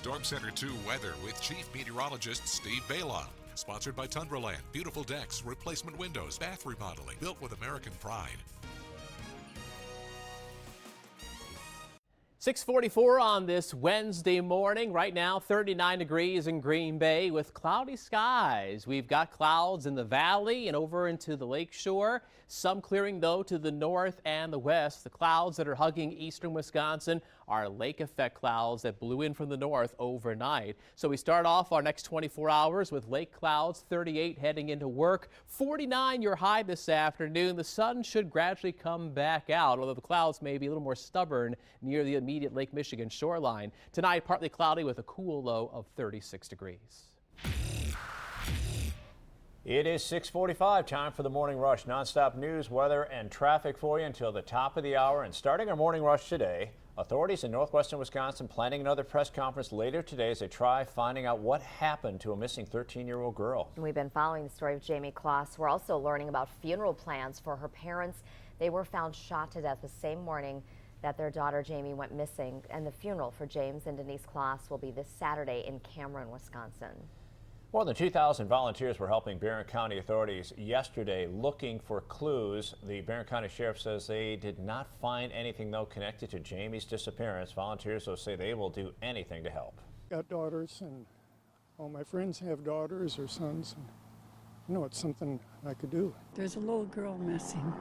Storm Center 2 weather with Chief Meteorologist Steve Balon. Sponsored by Tundraland. Beautiful decks, replacement windows, bath remodeling, built with American pride. 6:44 on this Wednesday morning. Right now, 39 degrees in Green Bay with cloudy skies. We've got clouds in the valley and over into the lake shore. Some clearing, though, to the north and the west. The clouds that are hugging eastern Wisconsin are lake effect clouds that blew in from the north overnight. So we start off our next 24 hours with lake clouds, 38 heading into work, 49 your high this afternoon. The sun should gradually come back out, although the clouds may be a little more stubborn near the immediate Lake Michigan shoreline. Tonight, partly cloudy with a cool low of 36 degrees. It is 6:45, time for the Morning Rush. Nonstop news, weather, and traffic for you until the top of the hour. And starting our Morning Rush today, authorities in northwestern Wisconsin planning another press conference later today as they try finding out what happened to a missing 13-year-old girl. We've been following the story of Jamie Kloss. We're also learning about funeral plans for her parents. They were found shot to death the same morning that their daughter Jamie went missing, and the funeral for James and Denise Kloss will be this Saturday in Cameron, Wisconsin. More than 2,000 volunteers were helping Barron County authorities yesterday looking for clues. The Barron County Sheriff says they did not find anything, though, connected to Jamie's disappearance. Volunteers will say they will do anything to help. Got daughters, and all my friends have daughters or sons. And, you know, it's something I could do. There's a little girl missing,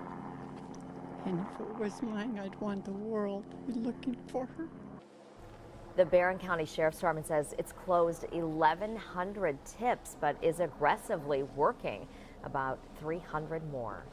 and if it was mine, I'd want the world to be looking for her. The Barron County Sheriff's Department says it's closed 1,100 tips, but is aggressively working about 300 more.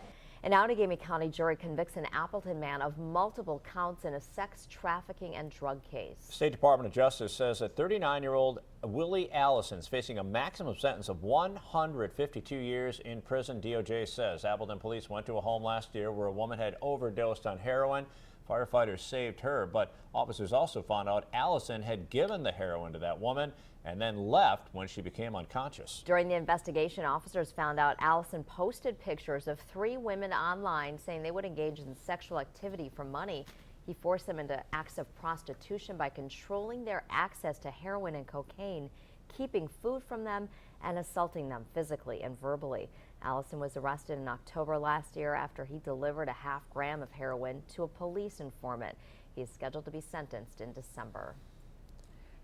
An Outagamie County jury convicts an Appleton man of multiple counts in a sex trafficking and drug case. State Department of Justice says that 39-year-old Willie Allison is facing a maximum sentence of 152 years in prison. DOJ says Appleton police went to a home last year where a woman had overdosed on heroin. Firefighters saved her, but officers also found out Allison had given the heroin to that woman and then left when she became unconscious. During the investigation, officers found out Allison posted pictures of 3 women online saying they would engage in sexual activity for money. He forced them into acts of prostitution by controlling their access to heroin and cocaine, keeping food from them, and assaulting them physically and verbally. Allison was arrested in October last year after he delivered a half gram of heroin to a police informant. He is scheduled to be sentenced in December.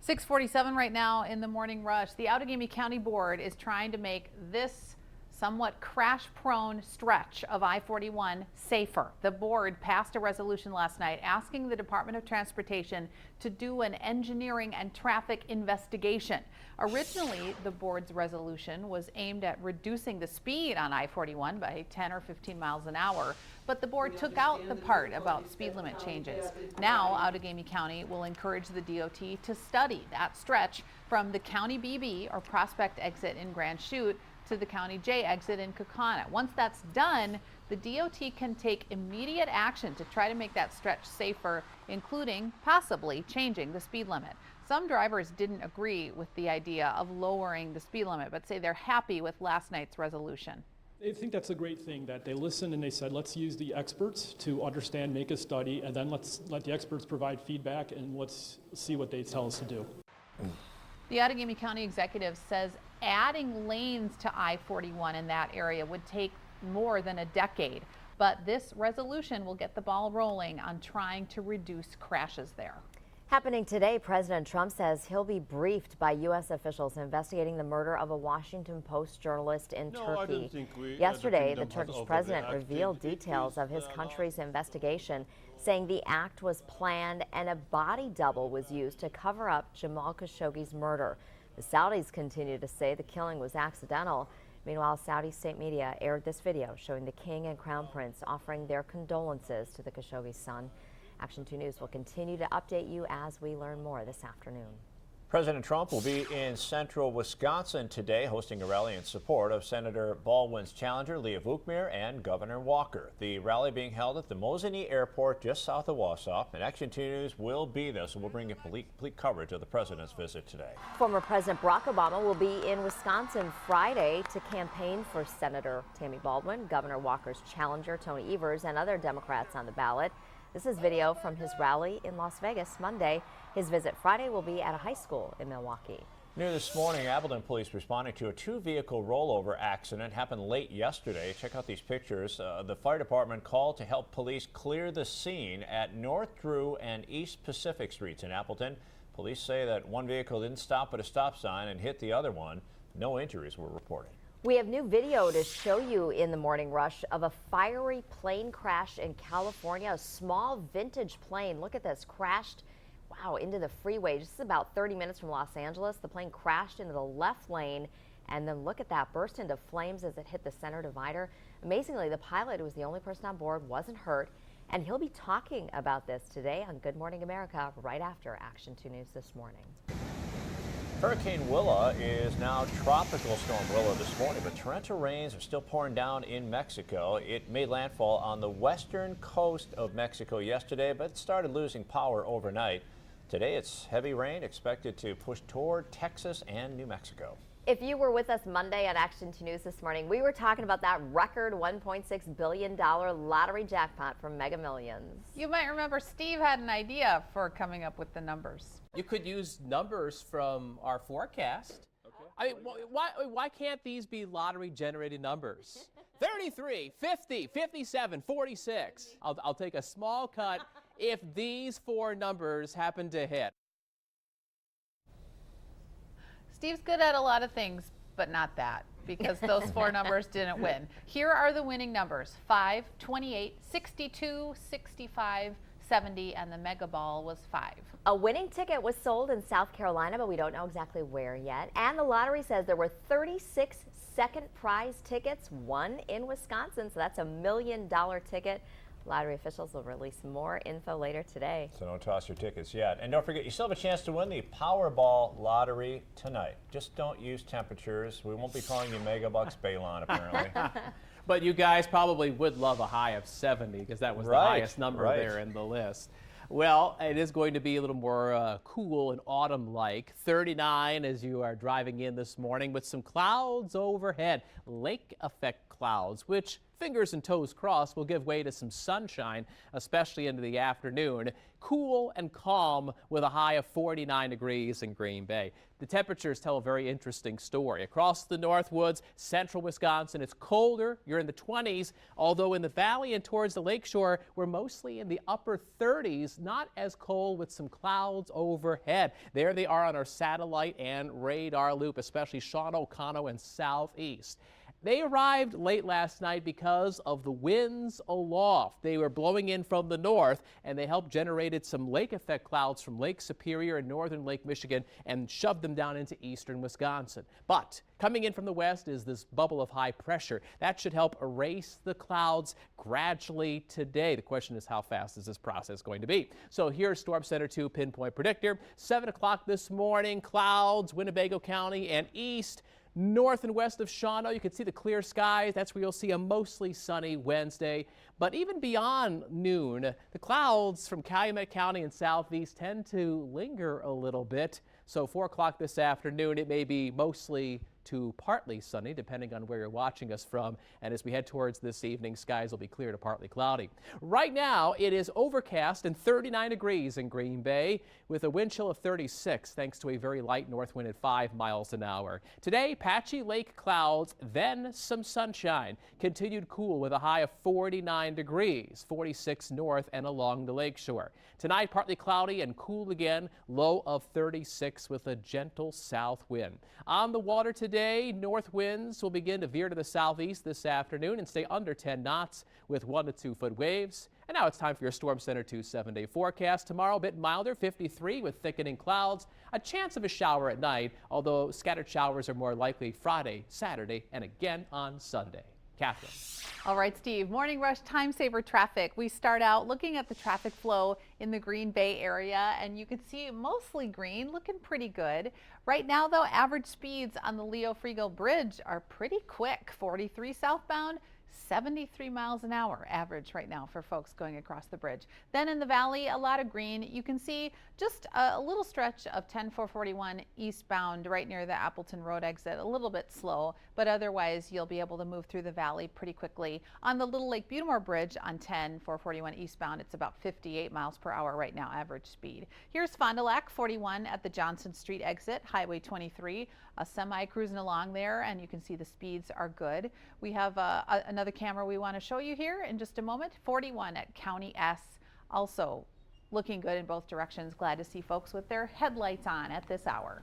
6:47 right now in the Morning Rush. The Outagamie County Board is trying to make this somewhat crash-prone stretch of I-41 safer. The board passed a resolution last night asking the Department of Transportation to do an engineering and traffic investigation. Originally, the board's resolution was aimed at reducing the speed on I-41 by 10 or 15 miles an hour, but the board took out the part about speed limit changes. Now, Outagamie County will encourage the DOT to study that stretch from the County BB or Prospect exit in Grand Chute to the County J exit in Kaukauna. Once that's done, the DOT can take immediate action to try to make that stretch safer, including possibly changing the speed limit. Some drivers didn't agree with the idea of lowering the speed limit, but say they're happy with last night's resolution. I think that's a great thing that they listened and they said, let's use the experts to understand, make a study, and then let's let the experts provide feedback and let's see what they tell us to do. The Outagamie County executive says adding lanes to I-41 in that area would take more than a decade, but this resolution will get the ball rolling on trying to reduce crashes there. Happening today, President Trump says he'll be briefed by U.S. officials investigating the murder of a Washington Post journalist in Turkey. Yesterday, the Turkish president revealed details of his country's investigation, saying the act was planned and a body double was used to cover up Jamal Khashoggi's murder. The Saudis continue to say the killing was accidental. Meanwhile, Saudi state media aired this video showing the king and crown prince offering their condolences to the Khashoggi's son. Action 2 News will continue to update you as we learn more this afternoon. President Trump will be in central Wisconsin today, hosting a rally in support of Senator Baldwin's challenger, Leah Vukmir, and Governor Walker. The rally being held at the Mosinee Airport just south of Wausau. And Action 2 News will be there, so we'll bring you complete coverage of the president's visit today. Former President Barack Obama will be in Wisconsin Friday to campaign for Senator Tammy Baldwin, Governor Walker's challenger, Tony Evers, and other Democrats on the ballot. This is video from his rally in Las Vegas Monday. His visit Friday will be at a high school in Milwaukee. New this morning, Appleton police responding to a two-vehicle rollover accident happened late yesterday. Check out these pictures. The fire department called to help police clear the scene at North Drew and East Pacific Streets in Appleton. Police say that one vehicle didn't stop at a stop sign and hit the other one. No injuries were reported. We have new video to show you in the morning rush of a fiery plane crash in California. A small vintage plane, look at this, crashed into the freeway. This is about 30 minutes from Los Angeles. The plane crashed into the left lane, and then look at that, burst into flames as it hit the center divider. Amazingly, the pilot, who was the only person on board, wasn't hurt, and he'll be talking about this today on Good Morning America right after Action 2 News this morning. Hurricane Willa is now Tropical Storm Willa this morning, but torrential rains are still pouring down in Mexico. It made landfall on the western coast of Mexico yesterday, but started losing power overnight. Today, it's heavy rain expected to push toward Texas and New Mexico. If you were with us Monday on Action 2 News this morning, we were talking about that record $1.6 billion lottery jackpot from Mega Millions. You might remember Steve had an idea for coming up with the numbers. You could use numbers from our forecast. Okay. I mean, why can't these be lottery-generated numbers? 33, 50, 57, 46. I'll take a small cut if these four numbers happen to hit. Steve's good at a lot of things, but not that, because those four numbers didn't win. Here are the winning numbers: 5, 28, 62, 65, 70, and the mega ball was 5. A winning ticket was sold in South Carolina, but we don't know exactly where yet. And the lottery says there were 36 second prize tickets, one in Wisconsin, so that's $1 million ticket. Lottery officials will release more info later today. So don't toss your tickets yet. And don't forget, you still have a chance to win the Powerball lottery tonight. Just don't use temperatures. We won't be calling you Megabucks Balon, apparently. But you guys probably would love a high of 70 because that was the highest number there in the list. Well, it is going to be a little more cool and autumn-like. 39 as you are driving in this morning with some clouds overhead. Lake effect clouds, which, fingers and toes crossed, will give way to some sunshine, especially into the afternoon. Cool and calm with a high of 49 degrees in Green Bay. The temperatures tell a very interesting story. Across the Northwoods, central Wisconsin, it's colder. You're in the 20s, although in the valley and towards the lakeshore, we're mostly in the upper 30s, not as cold with some clouds overhead. There they are on our satellite and radar loop, especially Shawano, Kano, and southeast. They arrived late last night because of the winds aloft. They were blowing in from the north, and they helped generated some lake effect clouds from Lake Superior and northern Lake Michigan and shoved them down into eastern Wisconsin. But coming in from the west is this bubble of high pressure. That should help erase the clouds gradually today. The question is, how fast is this process going to be? So here's Storm Center 2 pinpoint predictor. 7 o'clock this morning, clouds, Winnebago County and east. North and west of Shawano, you can see the clear skies. That's where you'll see a mostly sunny Wednesday. But even beyond noon, the clouds from Calumet County and southeast tend to linger a little bit. So 4 o'clock this afternoon, it may be mostly to partly sunny, depending on where you're watching us from. And as we head towards this evening, skies will be clear to partly cloudy. Right now, it is overcast and 39 degrees in Green Bay with a wind chill of 36, thanks to a very light north wind at 5 miles an hour. Today, patchy lake clouds, then some sunshine. Continued cool with a high of 49 degrees, 46 north and along the lakeshore. Tonight, partly cloudy and cool again, low of 36 with a gentle south wind. On the water today, north winds will begin to veer to the southeast this afternoon and stay under 10 knots with 1 to 2 foot waves. And now it's time for your Storm Center 2 7-day forecast. Tomorrow, a bit milder, 53 with thickening clouds. A chance of a shower at night, although scattered showers are more likely Friday, Saturday, and again on Sunday. Catherine. All right, Steve, morning rush time saver traffic. We start out looking at the traffic flow in the Green Bay area, and you can see mostly green, looking pretty good. Right now, though, average speeds on the Leo Frigo Bridge are pretty quick. 43 southbound, 73 miles an hour average right now for folks going across the bridge. Then in the valley, a lot of green. You can see just a little stretch of 10441 eastbound right near the Appleton Road exit, a little bit slow, but otherwise you'll be able to move through the valley pretty quickly. On the Little Lake Butamore Bridge on 10441 eastbound, it's about 58 miles per hour right now, average speed. Here's Fond du Lac 41 at the Johnson Street exit, Highway 23, a semi cruising along there, and you can see the speeds are good. We have another camera we want to show you here in just a moment. 41 at County S, also looking good in both directions. Glad to see folks with their headlights on at this hour.